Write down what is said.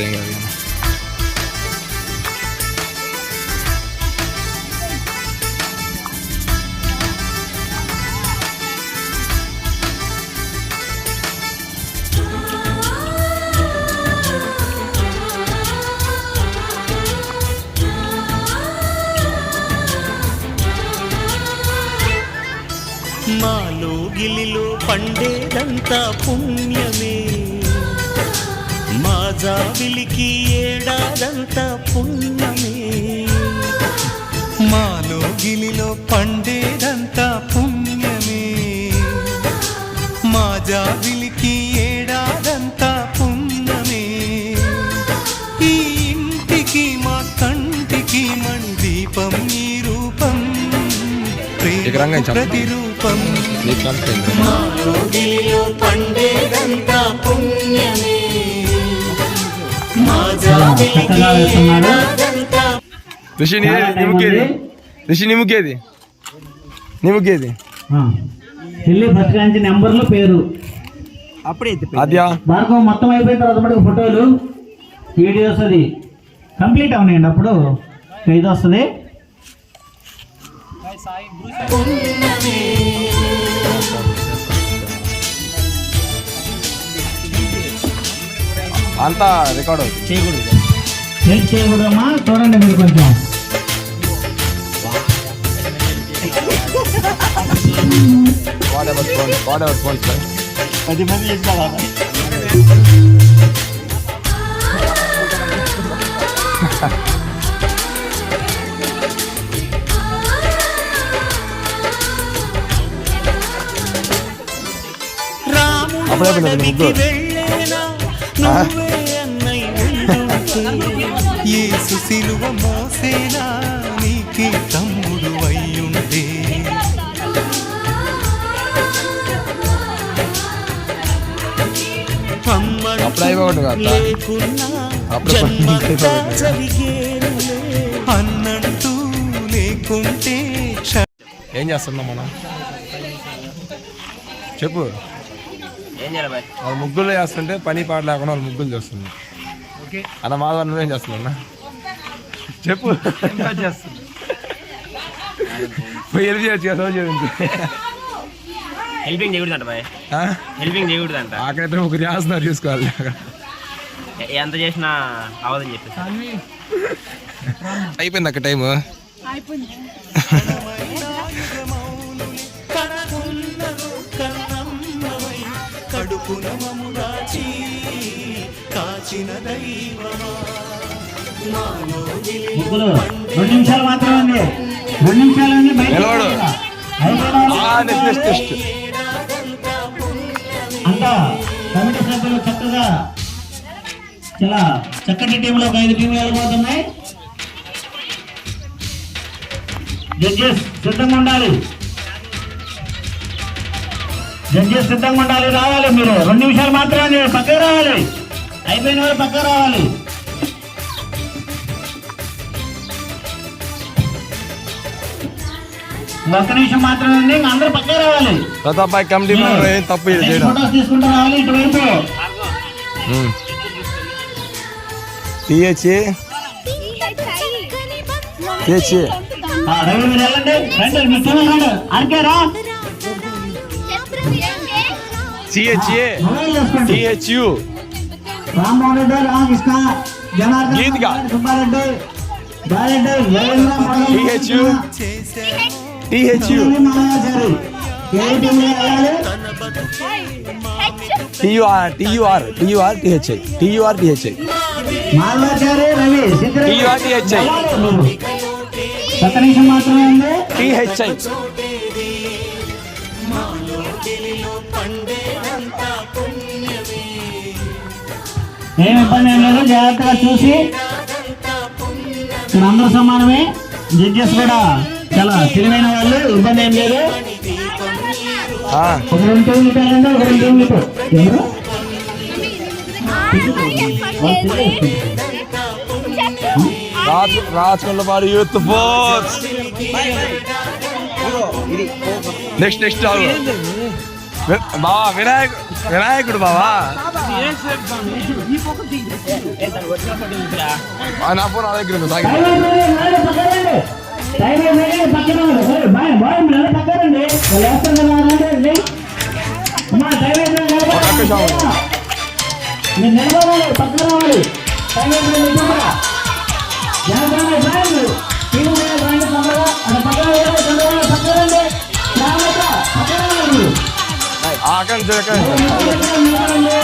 ఏం కాదు. మాలో గిలిలో పండేదంతా పుణ్యమే, మా జాబిలికి ఏడాదంతా పుణ్యమే. మాలో గిలిలో పండేదంతా పుణ్యమే, మా జాబిలికి ఏడాదంతా పుణ్యమే. ఈ ఇంటికి మా కంటికి మణి దీపం ఈ రూపం, ప్రతిరూపం. మాలో గిలిలో పండేదంతా పుణ్యమే, మా జాబిలికి ఏడాదంతా. ఋషి నిముకేది పెళ్లి బతకాంచి నెంబర్లు పేరు అద్యా భార్గవ మొత్తం అయిపోయిన తర్వాత మటుకు ఫోటోలు వీడియోస్ అది కంప్లీట్ అవునాయండి. అప్పుడు ఇది వస్తుంది. అంతా రికార్డ్ అవుతుంది. చేయకూడదమ్మా, చూడండి మీరు కొంచెం. ఫోన్స్ 10 మంది చేసిన యేసు సిలువ మోసేనా నీకే తమ్ముడు అయ్యుండే. అన్నంటూ లేకుంటే ఏం చేస్తున్నాం మనం? చెప్పు. వాళ్ళు ముగ్గులు చేస్తుంటే పని పాట లేకుండా వాళ్ళు ముగ్గులు చేస్తుంది. అన్న మాధవ నువ్వేం చేస్తున్నా చెప్పు. హెల్ప్ చేయొచ్చు కదా, హెల్పింగ్ చేయకూడదంట బాయ్, హెల్పింగ్ చేయకూడదంట. అక్కడైతే ముగ్గురు చేస్తున్నారు, చూసుకోవాలి. ఎంత చేసినా అవదని చెప్పి అయిపోయింది అక్కడ టైము. ముగ్గులు 2 నిమిషాలు మాత్రమే ఉంది. 2 నిమిషాలు ఉంది. అంతా కమిటీ సభ్యులు చక్కగా చాలా చక్కటి టీంలో 5 టీంలు వెళ్ళిపోతున్నాయి. జడ్జెస్ సిద్ధంగా ఉండాలి, రావాలి. మీరు 2 నిమిషాలు మాత్రమే, పక్కకు రావాలి. అయిపోయిన వాళ్ళు పక్కకు రావాలి. ఒక్క నిమిషం మాత్రమే ఉంది, అందరూ పక్కకు రావాలి. ప్రతాప్ కమిటీ తప్పు ఫోటోస్ తీసుకుంటూ రావాలి ఇటువైపు. రవి మీరు వెళ్ళండి, రండి మీ టీం రండి. ఆర్కేరా రామ్మోహన్ రెడ్డి, రామకృష్ణ, జనార్దన్, సుబ్బారెడ్డి, మాల్వాచారి, రవి, ఒక్క నిమిషం మాత్రమే ఉంది. ఏం ఇబ్బంది ఏం లేదు, జాగ్రత్తగా చూసి. ఇక్కడ అందరూ సమానమే, జడ్జెస్ కూడా చాలా తెలివైన వాళ్ళు, ఇబ్బంది ఏం లేదు. ఒక 2 టీంలు పెట్టండి, ఒక 2 టీంలు ఎవరు రాజకొండపాడు యూత్ ఫోర్స్. నెక్స్ట్ బావా వినాయకుడు బావా నా ఫోన్ నా దగ్గర ఉంది సాగి టైం అయిపోయింది, పక్కన రండి. టైం అయిపోయింది, పక్కన రండి. సరే, బాయ్ బాయ్ మీరు పక్కన రండి. వాళ్ళు వేస్తారు కదా, రండి. అమ్మా టైం అయిపోయింది, నిలబడాలి. మీరు నిలబడాలి, పక్కన రావాలి. టైం అయిపోయింది, చూడరా. జనగణమన బాయ్ టీవీ మీద రాండి తొందరగా. అక్కడ పక్కన రండి, తొందరగా పక్కన రండి. రామయ్య, పక్కన రండి. అక్కడ నిలబడండి.